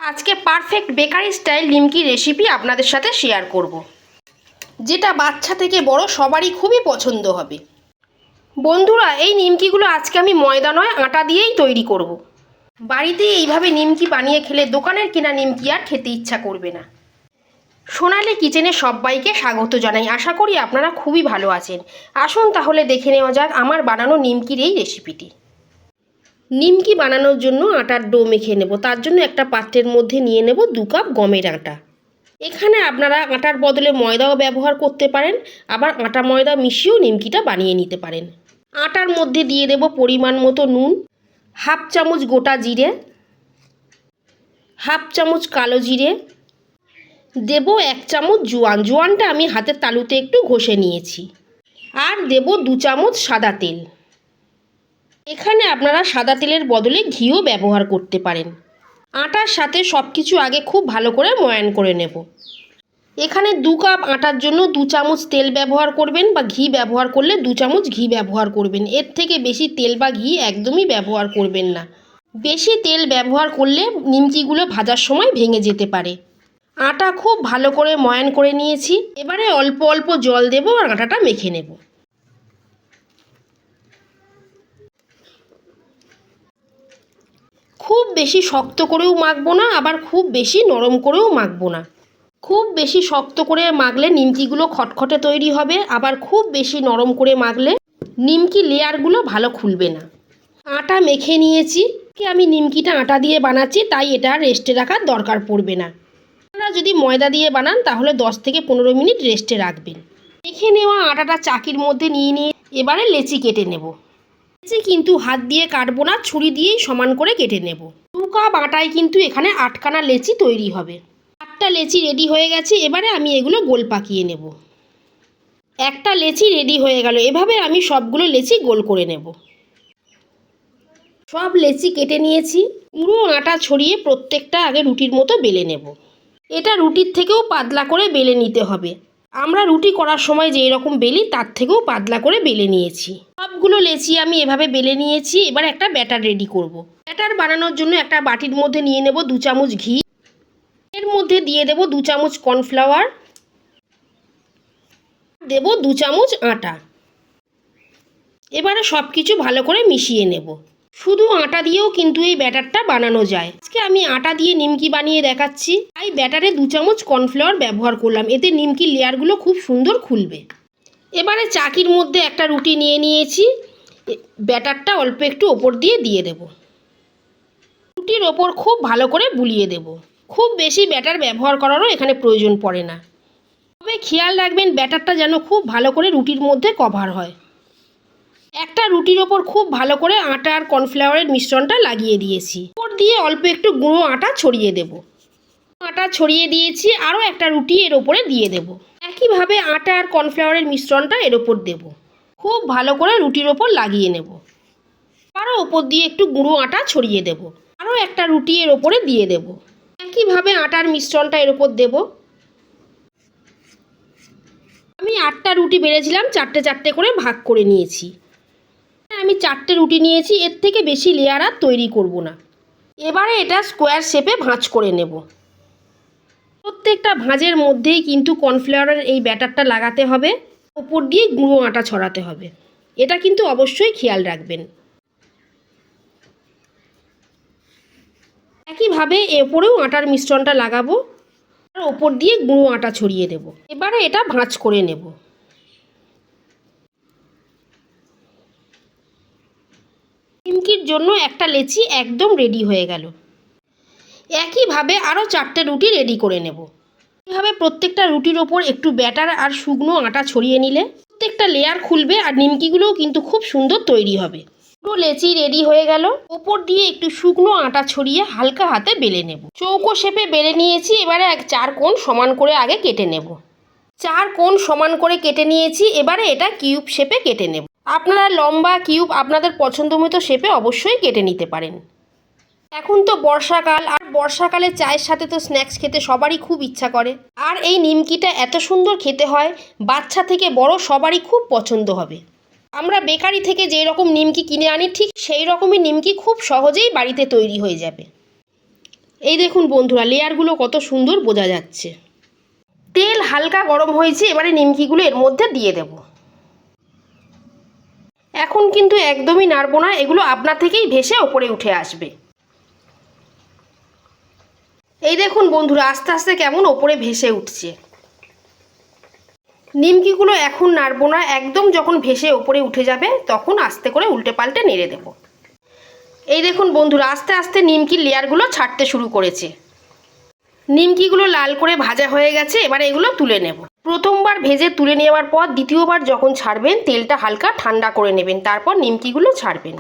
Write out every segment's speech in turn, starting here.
আজকে perfect bakery style নিমকি recipe আপনাদের সাথে শেয়ার করব, যেটা বাচ্চা থেকে বড় সবারই খুবই পছন্দ হবে। বন্ধুরা, এই নিমকিগুলো আজকে আমি ময়দা নয় আটা দিয়েই তৈরি করব। বাড়িতে এইভাবে নিমকি বানিয়ে খেলে দোকানের কিনা নিমকি আর খেতে ইচ্ছা করবে না। সোনালী কিচেনে সবাইকে স্বাগত জানাই। আশা করি আপনারা খুবই ভালো আছেন। আসুন তাহলে দেখে নেওয়া যাক আমার বানানো নিমকির এই রেসিপিটি। নিমকি বানানোর জন্য আটার ডো মেখে নেব। তার জন্য একটা পাত্রের মধ্যে নিয়ে নেব 2 কাপ গমের আটা। এখানে আপনারা আটার বদলে ময়দাও ব্যবহার করতে পারেন, আবার আটা ময়দা মিশিয়েও নিমকিটা বানিয়ে নিতে পারেন। আটার মধ্যে দিয়ে দেব পরিমাণ মতো নুন, হাফ চামচ গোটা জিরে, হাফ চামচ কালো জিরে, দেব 1 চামচ জোয়ান। জোয়ানটা আমি হাতের তালুতে একটু ঘষে নিয়েছি। আর দেব 2 চামচ সাদা তেল। এখানে আপনারা সাদা তেলের বদলে ঘিও ব্যবহার করতে পারেন। আটার সাথে সব কিছু আগে খুব ভালো করে ময়ান করে নেব। এখানে 2 কাপ আটার জন্য 2 চামচ তেল ব্যবহার করবেন, বা ঘি ব্যবহার করলে 2 চামচ ঘি ব্যবহার করবেন। এর থেকে বেশি তেল বা ঘি একদমই ব্যবহার করবেন না। বেশি তেল ব্যবহার করলে নিমকিগুলো ভাজার সময় ভেঙে যেতে পারে। আটা খুব ভালো করে ময়ান করে নিয়েছি। এবারে অল্প অল্প জল দেব আর আটাটা মেখে নেব। খুব বেশি শক্ত করেও মাখবো না, আবার খুব বেশি নরম করেও মাখবো না। খুব বেশি শক্ত করে মাখলে নিমকিগুলো খটখটে তৈরি হবে, আবার খুব বেশি নরম করে মাখলে নিমকি লেয়ারগুলো ভালো খুলবে না। আটা মেখে নিয়েছি। আমি নিমকিটা আটা দিয়ে বানাচ্ছি, তাই এটা রেস্টে রাখার দরকার পড়বে না। আপনারা যদি ময়দা দিয়ে বানান তাহলে 10 থেকে 15 মিনিট রেস্টে রাখবেন। মেখে নেওয়া আটাটা চাকির মধ্যে নিয়ে এবারে লেচি কেটে নেব। লেচি কিন্তু হাত দিয়ে কাটবো না, ছুরি দিয়েই সমান করে কেটে নেব। 2 কাপ আটায় কিন্তু এখানে 8খানা লেচি তৈরি হবে। 8টা লেচি রেডি হয়ে গেছে। এবারে আমি এগুলো গোল পাকিয়ে নেব। একটা লেচি রেডি হয়ে গেল। এভাবে আমি সবগুলো লেচি গোল করে নেব। সব লেচি কেটে নিয়েছি। পুরো আটা ছড়িয়ে প্রত্যেকটা আগে রুটির মতো বেলে নেব। এটা রুটির থেকেও পাতলা করে বেলে নিতে হবে। আমরা রুটি করার সময় যেই রকম বেলি তার থেকেও পাতলা করে বেলে নিয়েছি। সবগুলো লেচি আমি এভাবে বেলে নিয়েছি। এবার একটা ব্যাটার রেডি করব। ব্যাটার বানানোর জন্য একটা বাটির মধ্যে নিয়ে নেব 2 চামচ ঘি। এর মধ্যে দিয়ে দেব 2 চামচ কর্নফ্লাওয়ার, দেব 2 চামচ আটা। এবারে সব কিছু ভালো করে মিশিয়ে নেব। শুধু আটা দিয়েও কিন্তু এই ব্যাটারটা বানানো যায়। আজকে আমি আটা দিয়ে নিমকি বানিয়ে দেখাচ্ছি, তাই ব্যাটারে 2 চামচ কর্নফ্লাওয়ার ব্যবহার করলাম। এতে নিমকির লেয়ারগুলো খুব সুন্দর খুলবে। এবারে চাকির মধ্যে একটা রুটি নিয়েছি। ব্যাটারটা অল্প একটু ওপর দিয়ে দেব। রুটির ওপর খুব ভালো করে বুলিয়ে দেব। খুব বেশি ব্যাটার ব্যবহার করারও এখানে প্রয়োজন পড়ে না। তবে খেয়াল রাখবেন ব্যাটারটা যেন খুব ভালো করে রুটির মধ্যে কভার হয়। একটা রুটির ওপর খুব ভালো করে আটা আর কর্নফ্লাওয়ারের মিশ্রণটা লাগিয়ে দিয়েছি। ওপর দিয়ে অল্প একটু গুঁড়ো আটা ছড়িয়ে দেব। আটা ছড়িয়ে দিয়েছি। আরও একটা রুটি এর ওপরে দিয়ে দেব। একইভাবে আটা আর কর্নফ্লাওয়ারের মিশ্রণটা এর ওপর দেব। খুব ভালো করে রুটির ওপর লাগিয়ে নেব। আরও ওপর দিয়ে একটু গুঁড়ো আটা ছড়িয়ে দেব। আরও একটা রুটি এর ওপরে দিয়ে দেব। একইভাবে আটার মিশ্রণটা এর ওপর দেব। আমি 8টা রুটি বেড়েছিলাম, 4টে 4টে করে ভাগ করে নিয়েছি। আমি 4টে রুটি নিয়েছি। এর থেকে বেশি লেয়ার আর তৈরি করব না। এবারে এটা স্কোয়ার শেপে ভাঁজ করে নেব। প্রত্যেকটা ভাঁজের মধ্যেই কিন্তু কর্নফ্লাওয়ারের এই ব্যাটারটা লাগাতে হবে, ওপর দিয়ে গুঁড়ো আটা ছড়াতে হবে। এটা কিন্তু অবশ্যই খেয়াল রাখবেন। একইভাবে এরপরেও আটার মিশ্রণটা লাগাবো আর ওপর দিয়ে গুঁড়ো আটা ছড়িয়ে দেব। এবারে এটা ভাঁজ করে নেব। নিমকির জন্য একটা লেচি একদম রেডি হয়ে গেল। একইভাবে আরও 4টে রুটি রেডি করে নেব। এইভাবে প্রত্যেকটা রুটির ওপর একটু ব্যাটার আর শুকনো আটা ছড়িয়ে নিলে প্রত্যেকটা লেয়ার খুলবে আর নিমকিগুলোও কিন্তু খুব সুন্দর তৈরি হবে। পুরো লেচি রেডি হয়ে গেল। ওপর দিয়ে একটু শুকনো আটা ছড়িয়ে হালকা হাতে বেলে নেব। চৌকো শেপে বেলে নিয়েছি। এবারে 4 কোণ সমান করে আগে কেটে নেব। 4 কোণ সমান করে কেটে নিয়েছি। এবারে এটা কিউব শেপে কেটে নেব। আপনারা লম্বা কিউব আপনাদের পছন্দ মতো শেপে অবশ্যই কেটে নিতে পারেন। এখন তো বর্ষাকাল, আর বর্ষাকালে চায়ের সাথে তো স্ন্যাক্স খেতে সবারই খুব ইচ্ছা করে। আর এই নিমকিটা এত সুন্দর খেতে হয়, বাচ্চা থেকে বড় সবারই খুব পছন্দ হবে। আমরা বেকারি থেকে যেই রকম নিমকি কিনে আনি ঠিক সেই রকমই নিমকি খুব সহজেই বাড়িতে তৈরি হয়ে যাবে। এই দেখুন বন্ধুরা, লেয়ারগুলো কত সুন্দর বোঝা যাচ্ছে। তেল হালকা গরম হয়েছে, এবারে নিমকিগুলো এর মধ্যে দিয়ে দেব। এখন কিন্তু একদমই নাড়বো না, এগুলো আপনা থেকেই ভেসে ওপরে উঠে আসবে। এই দেখুন বন্ধুরা, আস্তে আস্তে কেমন ওপরে ভেসে উঠছে। নিমকিগুলো এখন নাড়বো না, একদম যখন ভেসে ওপরে উঠে যাবে তখন আস্তে করে উল্টে পাল্টে নেড়ে দেব। এই দেখুন বন্ধুরা, আস্তে আস্তে নিমকির লেয়ারগুলো ছাড়তে শুরু করেছে। নিমকিগুলো লাল করে ভাজা হয়ে গেছে, এবারে এগুলো তুলে নেব। প্রথমবার ভেজে তুলে নেওয়ার পর দ্বিতীয়বার যখন ছাড়বেন তেলটা হালকা ঠান্ডা করে নেবেন, তারপর নিমকিগুলো ছাড়বেন।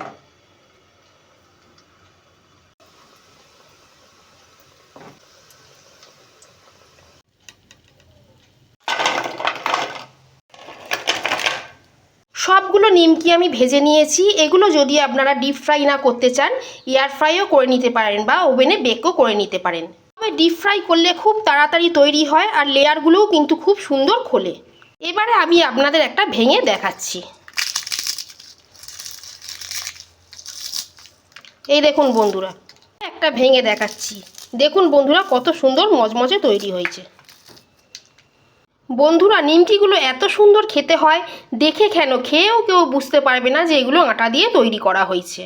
সবগুলো নিমকি আমি ভেজে নিয়েছি। এগুলো যদি আপনারা ডিপ ফ্রাই না করতে চান, এয়ার ফ্রাইও করে নিতে পারেন বা ওভেনে বেকও করে নিতে পারেন। তবে ডিপ ফ্রাই করলে খুব তাড়াতাড়ি তৈরি হয় আর লেয়ারগুলোও কিন্তু খুব সুন্দর খোলে। এবারে আমি আপনাদের একটা ভেঙে দেখাচ্ছি। এই দেখুন বন্ধুরা, একটা ভেঙে দেখাচ্ছি। দেখুন বন্ধুরা, কত সুন্দর মজমজে তৈরি হয়েছে। বন্ধুরা, নিমকিগুলো এত সুন্দর খেতে হয়, দেখে কেন খেয়েও কেউ বুঝতে পারবে না যে এগুলো আটা দিয়ে তৈরি করা হয়েছে।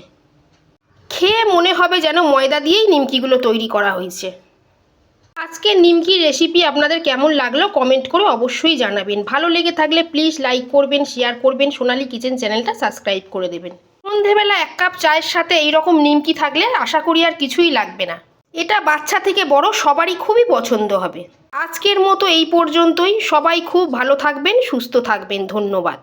খেয়ে মনে হবে যেন ময়দা দিয়েই নিমকিগুলো তৈরি করা হয়েছে। আজকের নিমকির রেসিপি আপনাদের কেমন লাগলো কমেন্ট করে অবশ্যই জানাবেন। ভালো লেগে থাকলে প্লিজ লাইক করবেন, শেয়ার করবেন, সোনালী কিচেন চ্যানেলটা সাবস্ক্রাইব করে দেবেন। সন্ধেবেলা 1 কাপ চায়ের সাথে এইরকম নিমকি থাকলে আশা করি আর কিছুই লাগবে না। এটা বাচ্চা থেকে বড় সবারই খুবই পছন্দ হবে। আজকের মতো এই পর্যন্তই। সবাই খুব ভালো থাকবেন, সুস্থ থাকবেন। ধন্যবাদ।